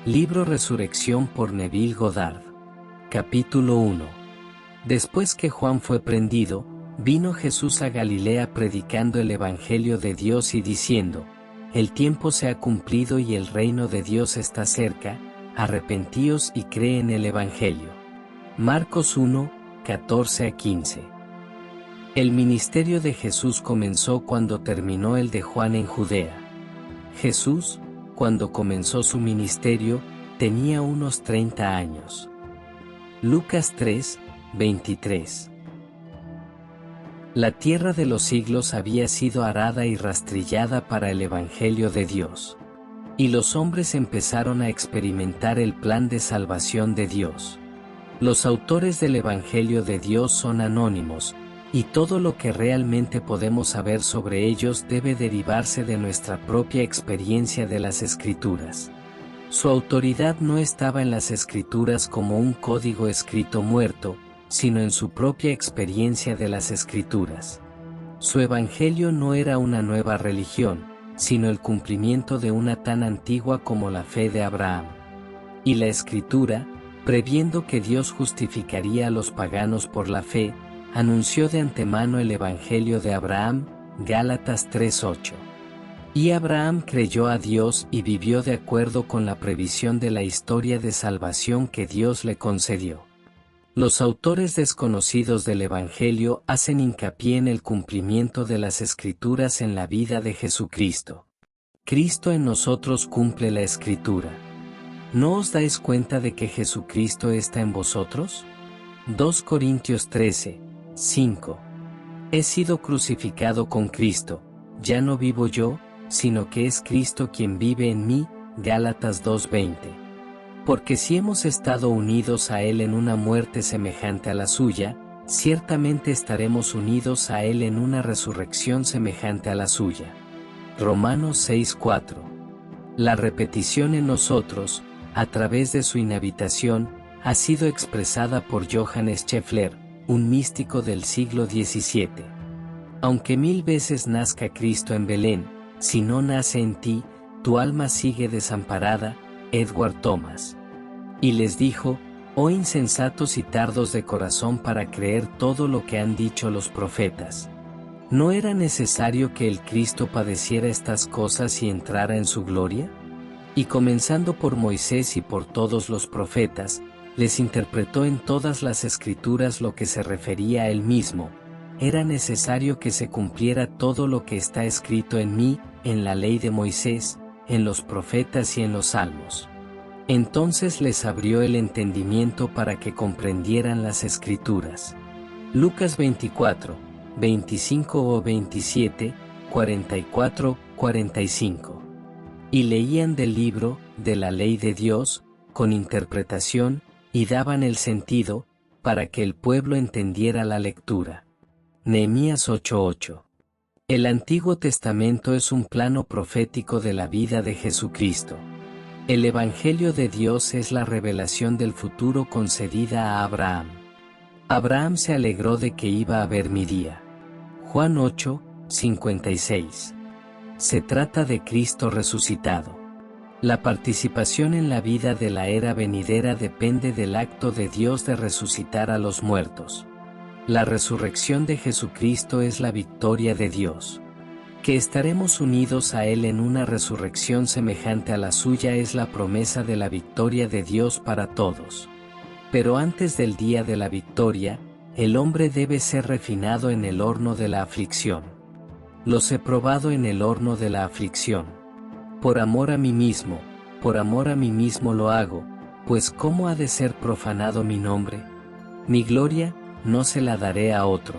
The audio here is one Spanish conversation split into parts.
Libro Resurrección por Neville Goddard. Capítulo 1. Después que Juan fue prendido, vino Jesús a Galilea predicando el Evangelio de Dios y diciendo: El tiempo se ha cumplido y el reino de Dios está cerca, arrepentíos y cree en el Evangelio. Marcos 1, 14-15. El ministerio de Jesús comenzó cuando terminó el de Juan en Judea. Jesús, cuando comenzó su ministerio, tenía unos 30 años. Lucas 3, 23. La tierra de los siglos había sido arada y rastrillada para el Evangelio de Dios. Y los hombres empezaron a experimentar el plan de salvación de Dios. Los autores del Evangelio de Dios son anónimos, y todo lo que realmente podemos saber sobre ellos debe derivarse de nuestra propia experiencia de las Escrituras. Su autoridad no estaba en las Escrituras como un código escrito muerto, sino en su propia experiencia de las Escrituras. Su Evangelio no era una nueva religión, sino el cumplimiento de una tan antigua como la fe de Abraham. Y la Escritura, previendo que Dios justificaría a los paganos por la fe, anunció de antemano el Evangelio de Abraham, Gálatas 3:8. Y Abraham creyó a Dios y vivió de acuerdo con la previsión de la historia de salvación que Dios le concedió. Los autores desconocidos del Evangelio hacen hincapié en el cumplimiento de las Escrituras en la vida de Jesucristo. Cristo en nosotros cumple la Escritura. ¿No os dais cuenta de que Jesucristo está en vosotros? 2 Corintios 13, 5. He sido crucificado con Cristo, ya no vivo yo, sino que es Cristo quien vive en mí, Gálatas 2:20. Porque si hemos estado unidos a Él en una muerte semejante a la suya, ciertamente estaremos unidos a Él en una resurrección semejante a la suya. Romanos 6:4. La repetición en nosotros, a través de su inhabitación, ha sido expresada por Johannes Scheffler, un místico del siglo XVII. Aunque 1000 veces nazca Cristo en Belén, si no nace en ti, tu alma sigue desamparada, Edward Thomas. Y les dijo: oh insensatos y tardos de corazón para creer todo lo que han dicho los profetas. ¿No era necesario que el Cristo padeciera estas cosas y entrara en su gloria? Y comenzando por Moisés y por todos los profetas, les interpretó en todas las Escrituras lo que se refería a él mismo: era necesario que se cumpliera todo lo que está escrito en mí, en la ley de Moisés, en los profetas y en los salmos. Entonces les abrió el entendimiento para que comprendieran las Escrituras. Lucas 24, 25 o 27, 44, 45. Y leían del libro, de la ley de Dios, con interpretación, y daban el sentido, para que el pueblo entendiera la lectura. Nehemías 8:8. El Antiguo Testamento es un plano profético de la vida de Jesucristo. El Evangelio de Dios es la revelación del futuro concedida a Abraham. Abraham se alegró de que iba a ver mi día. Juan 8, 56. Se trata de Cristo resucitado. La participación en la vida de la era venidera depende del acto de Dios de resucitar a los muertos. La resurrección de Jesucristo es la victoria de Dios. Que estaremos unidos a Él en una resurrección semejante a la suya es la promesa de la victoria de Dios para todos. Pero antes del día de la victoria, el hombre debe ser refinado en el horno de la aflicción. Los he probado en el horno de la aflicción. Por amor a mí mismo lo hago, pues ¿cómo ha de ser profanado mi nombre? Mi gloria, no se la daré a otro.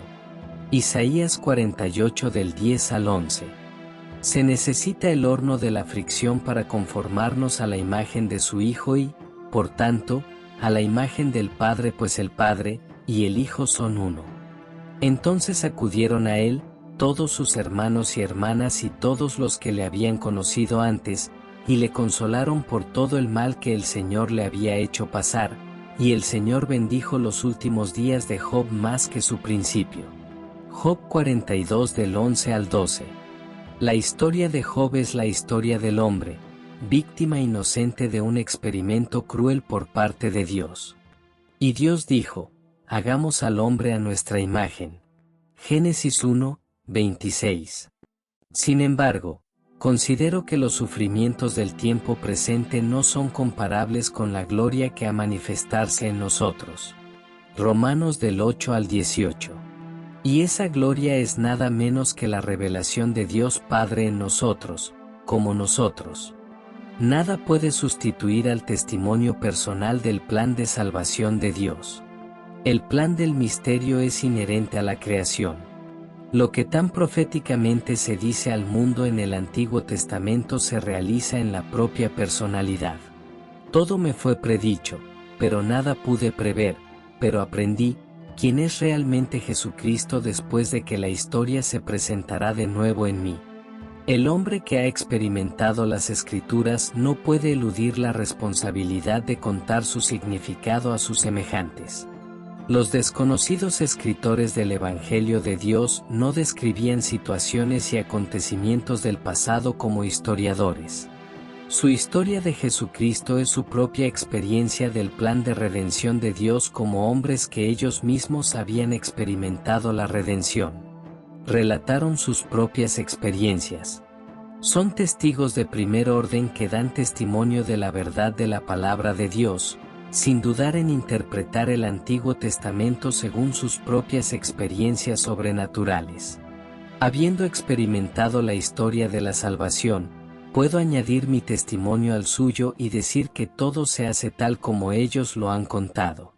Isaías 48 del 10 al 11. Se necesita el horno de la aflicción para conformarnos a la imagen de su Hijo y, por tanto, a la imagen del Padre, pues el Padre y el Hijo son uno. Entonces acudieron a él todos sus hermanos y hermanas y todos los que le habían conocido antes, y le consolaron por todo el mal que el Señor le había hecho pasar, y el Señor bendijo los últimos días de Job más que su principio. Job 42 del 11 al 12. La historia de Job es la historia del hombre, víctima inocente de un experimento cruel por parte de Dios. Y Dios dijo, hagamos al hombre a nuestra imagen. Génesis 1, 26. Sin embargo, considero que los sufrimientos del tiempo presente no son comparables con la gloria que ha manifestarse en nosotros. Romanos del 8 al 18. Y esa gloria es nada menos que la revelación de Dios Padre en nosotros, como nosotros. Nada puede sustituir al testimonio personal del plan de salvación de Dios. El plan del misterio es inherente a la creación. Lo que tan proféticamente se dice al mundo en el Antiguo Testamento se realiza en la propia personalidad. Todo me fue predicho, pero nada pude prever, pero aprendí quién es realmente Jesucristo después de que la historia se presentará de nuevo en mí. El hombre que ha experimentado las Escrituras no puede eludir la responsabilidad de contar su significado a sus semejantes. Los desconocidos escritores del Evangelio de Dios no describían situaciones y acontecimientos del pasado como historiadores. Su historia de Jesucristo es su propia experiencia del plan de redención de Dios como hombres que ellos mismos habían experimentado la redención. Relataron sus propias experiencias. Son testigos de primer orden que dan testimonio de la verdad de la palabra de Dios, sin dudar en interpretar el Antiguo Testamento según sus propias experiencias sobrenaturales. Habiendo experimentado la historia de la salvación, puedo añadir mi testimonio al suyo y decir que todo se hace tal como ellos lo han contado.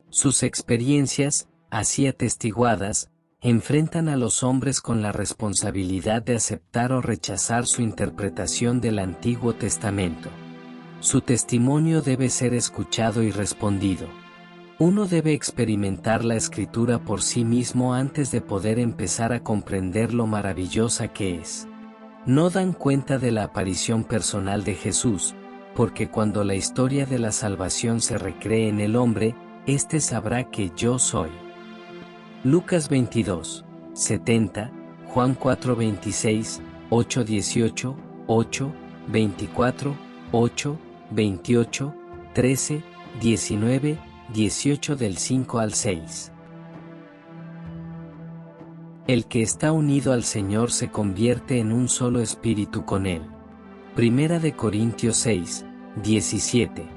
Sus experiencias, así atestiguadas, enfrentan a los hombres con la responsabilidad de aceptar o rechazar su interpretación del Antiguo Testamento. Su testimonio debe ser escuchado y respondido. Uno debe experimentar la Escritura por sí mismo antes de poder empezar a comprender lo maravillosa que es. No dan cuenta de la aparición personal de Jesús, porque cuando la historia de la salvación se recree en el hombre, éste sabrá que yo soy. Lucas 22, 70, Juan 4, 26, 8, 18, 8, 24, 8, 28, 13, 19, 18 del 5 al 6. El que está unido al Señor se convierte en un solo espíritu con Él. Primera de Corintios 6, 17.